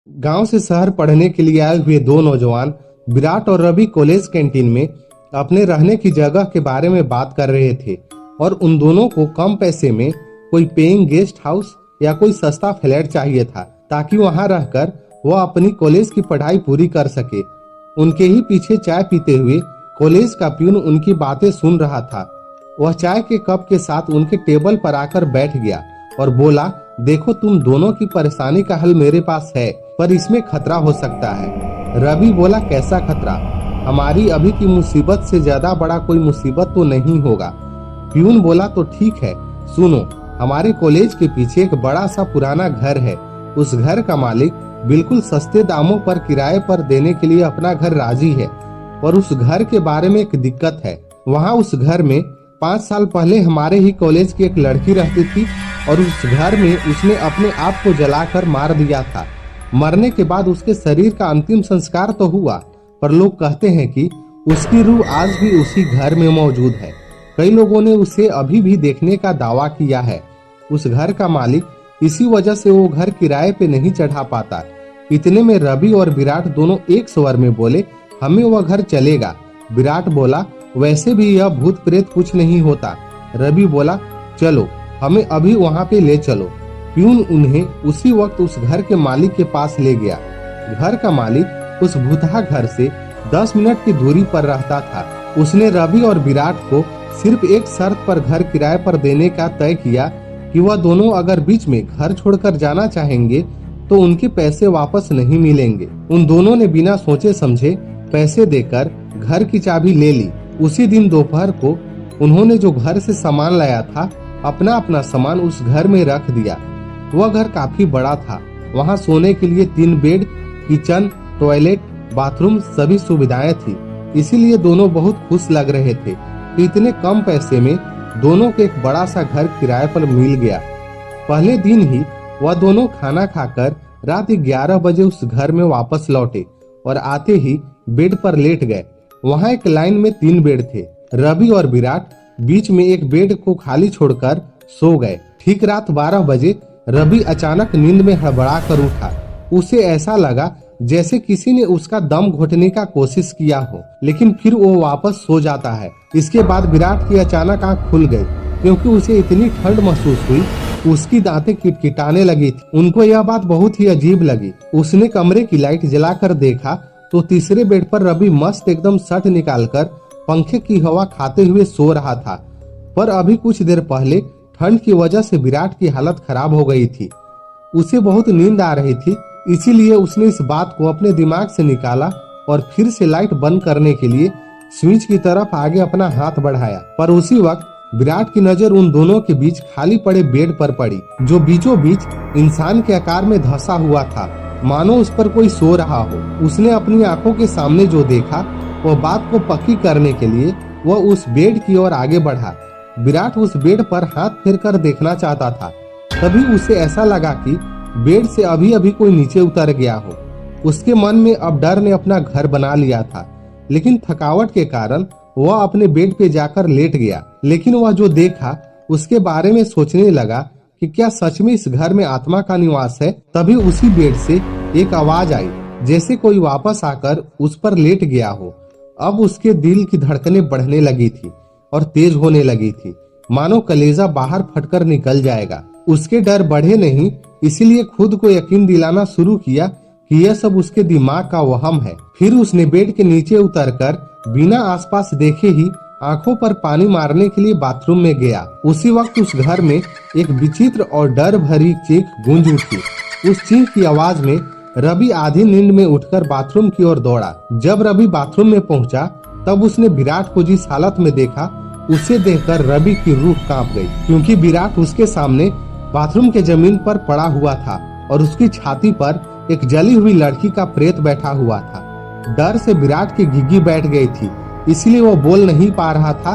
गांव से शहर पढ़ने के लिए आए हुए दो नौजवान विराट और रवि कॉलेज कैंटीन में अपने रहने की जगह के बारे में बात कर रहे थे और उन दोनों को कम पैसे में कोई पेइंग गेस्ट हाउस या कोई सस्ता फ्लैट चाहिए था ताकि वहां रहकर वह अपनी कॉलेज की पढ़ाई पूरी कर सके। उनके ही पीछे चाय पीते हुए कॉलेज का प्यून उनकी बातें सुन रहा था। वह चाय के कप के साथ उनके टेबल पर आकर बैठ गया और बोला, देखो तुम दोनों की परेशानी का हल मेरे पास है, पर इसमें खतरा हो सकता है। रवि बोला, कैसा खतरा? हमारी अभी की मुसीबत से ज्यादा बड़ा कोई मुसीबत तो नहीं होगा। प्यून बोला, तो ठीक है, सुनो, हमारे कॉलेज के पीछे एक बड़ा सा पुराना घर है। उस घर का मालिक बिल्कुल सस्ते दामों पर किराए पर देने के लिए अपना घर राजी है, और उस घर के बारे में एक दिक्कत है। वहाँ उस घर में 5 साल पहले हमारे ही कॉलेज की एक लड़की रहती थी और उस घर में उसने अपने आप को जलाकर मार दिया था। मरने के बाद उसके शरीर का अंतिम संस्कार तो हुआ, पर लोग कहते हैं कि उसकी रूह आज भी उसी घर में मौजूद है। कई लोगों ने उसे अभी भी देखने का दावा किया है। उस घर का मालिक इसी वजह से वो घर किराए पे नहीं चढ़ा पाता। इतने में रवि और विराट दोनों एक स्वर में बोले, हमें वह घर चलेगा। विराट बोला, वैसे भी यह भूत प्रेत कुछ नहीं होता। रवि बोला, चलो हमें अभी वहाँ पे ले चलो। प्यून उन्हें उसी वक्त उस घर के मालिक के पास ले गया। घर का मालिक उस भूतहा घर से 10 मिनट की दूरी पर रहता था। उसने रवि और विराट को सिर्फ एक शर्त पर घर किराए पर देने का तय किया कि वह दोनों अगर बीच में घर छोड़कर जाना चाहेंगे तो उनके पैसे वापस नहीं मिलेंगे। उन दोनों ने बिना सोचे समझे पैसे देकर घर की चाबी ले ली। उसी दिन दोपहर को उन्होंने जो घर से सामान लाया था, अपना अपना सामान उस घर में रख दिया। वह घर काफी बड़ा था। वहाँ सोने के लिए 3 बेड, किचन, टॉयलेट, बाथरूम सभी सुविधाएं थी। इसीलिए दोनों बहुत खुश लग रहे थे कि इतने कम पैसे में दोनों को एक बड़ा सा घर किराए पर मिल गया। पहले दिन ही वह दोनों खाना खाकर रात 11 बजे उस घर में वापस लौटे और आते ही बेड पर लेट गए। वहाँ एक लाइन में 3 बेड थे। रवि और विराट बीच में एक बेड को खाली छोड़कर सो गए। ठीक रात 12 बजे रवि अचानक नींद में हड़बड़ा कर उठा। उसे ऐसा लगा जैसे किसी ने उसका दम घोटने का कोशिश किया हो, लेकिन फिर वो वापस सो जाता है। इसके बाद विराट की अचानक आंख खुल गई क्योंकि उसे इतनी ठंड महसूस हुई, उसकी दांतें किटकिटाने लगी थी। उनको यह बात बहुत ही अजीब लगी। उसने कमरे की लाइट जलाकर देखा तो तीसरे बेड पर रवि मस्त एकदम शर्ट निकालकर पंखे की हवा खाते हुए सो रहा था। पर अभी कुछ देर पहले ठंड की वजह से विराट की हालत खराब हो गई थी। उसे बहुत नींद आ रही थी, इसीलिए उसने इस बात को अपने दिमाग से निकाला और फिर से लाइट बंद करने के लिए स्विच की तरफ आगे अपना हाथ बढ़ाया। पर उसी वक्त विराट की नजर उन दोनों के बीच खाली पड़े बेड पर पड़ी, जो बीचों बीच इंसान के आकार में धंसा हुआ था, मानो उस पर कोई सो रहा हो। उसने अपनी आंखों के सामने जो देखा, वह बात को पक्की करने के लिए वह उस बेड की ओर आगे बढ़ा। विराट उस बेड पर हाथ फेरकर देखना चाहता था। तभी उसे ऐसा लगा कि बेड से अभी अभी कोई नीचे उतर गया हो। उसके मन में अब डर ने अपना घर बना लिया था, लेकिन थकावट के कारण वह अपने बेड पे जाकर लेट गया। लेकिन वह जो देखा उसके बारे में सोचने लगा कि क्या सच में इस घर में आत्मा का निवास है। तभी उसी बेड से एक आवाज आई, जैसे कोई वापस आकर उस पर लेट गया हो। अब उसके दिल की धड़कनें बढ़ने लगी थी और तेज होने लगी थी, मानो कलेजा बाहर फटकर निकल जाएगा। उसके डर बढ़े नहीं, इसीलिए खुद को यकीन दिलाना शुरू किया कि यह सब उसके दिमाग का वहम है। फिर उसने बेड के नीचे उतरकर बिना आसपास देखे ही आंखों पर पानी मारने के लिए बाथरूम में गया। उसी वक्त उस घर में एक विचित्र और डर भरी चीख गूंज उठी। उस चीख की आवाज में रवि आधी नींद में उठकर बाथरूम की ओर दौड़ा। जब रवि बाथरूम में पहुंचा तब उसने विराट को जिस हालत में देखा, उसे देखकर रवि की रूह कांप गई, क्योंकि विराट उसके सामने बाथरूम के जमीन पर पड़ा हुआ था और उसकी छाती पर एक जली हुई लड़की का प्रेत बैठा हुआ था। डर से विराट की घिघी बैठ गई थी, इसलिए वो बोल नहीं पा रहा था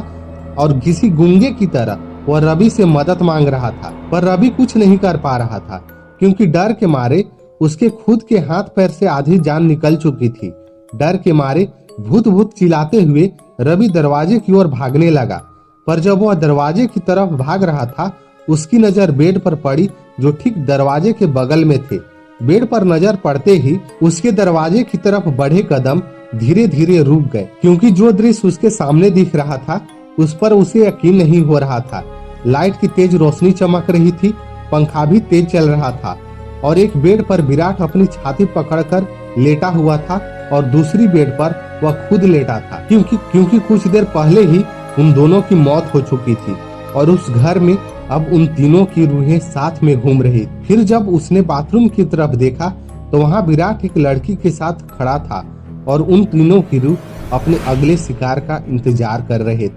और किसी गूंगे की तरह वह रवि से मदद मांग रहा था। पर रवि कुछ नहीं कर पा रहा था, क्योंकि डर के मारे उसके खुद के हाथ पैर से आधी जान निकल चुकी थी। डर के मारे भूत भूत चिल्लाते हुए रवि दरवाजे की ओर भागने लगा। पर जब वह दरवाजे की तरफ भाग रहा था, उसकी नजर बेड पर पड़ी, जो ठीक दरवाजे के बगल में थे। बेड पर नजर पड़ते ही उसके दरवाजे की तरफ बढ़े कदम धीरे धीरे रुक गए, क्योंकि जो दृश्य उसके सामने दिख रहा था उस पर उसे यकीन नहीं हो रहा था। लाइट की तेज रोशनी चमक रही थी, पंखा भी तेज चल रहा था और एक बेड पर विराट अपनी छाती पकड़कर लेटा हुआ था और दूसरी बेड पर वह खुद लेटा था, क्योंकि कुछ देर पहले ही उन दोनों की मौत हो चुकी थी और उस घर में अब उन तीनों की रूहें साथ में घूम रही। फिर जब उसने बाथरूम की तरफ देखा तो वहां विराट एक लड़की के साथ खड़ा था और उन तीनों की रूह अपने अगले शिकार का इंतजार कर रहे थे।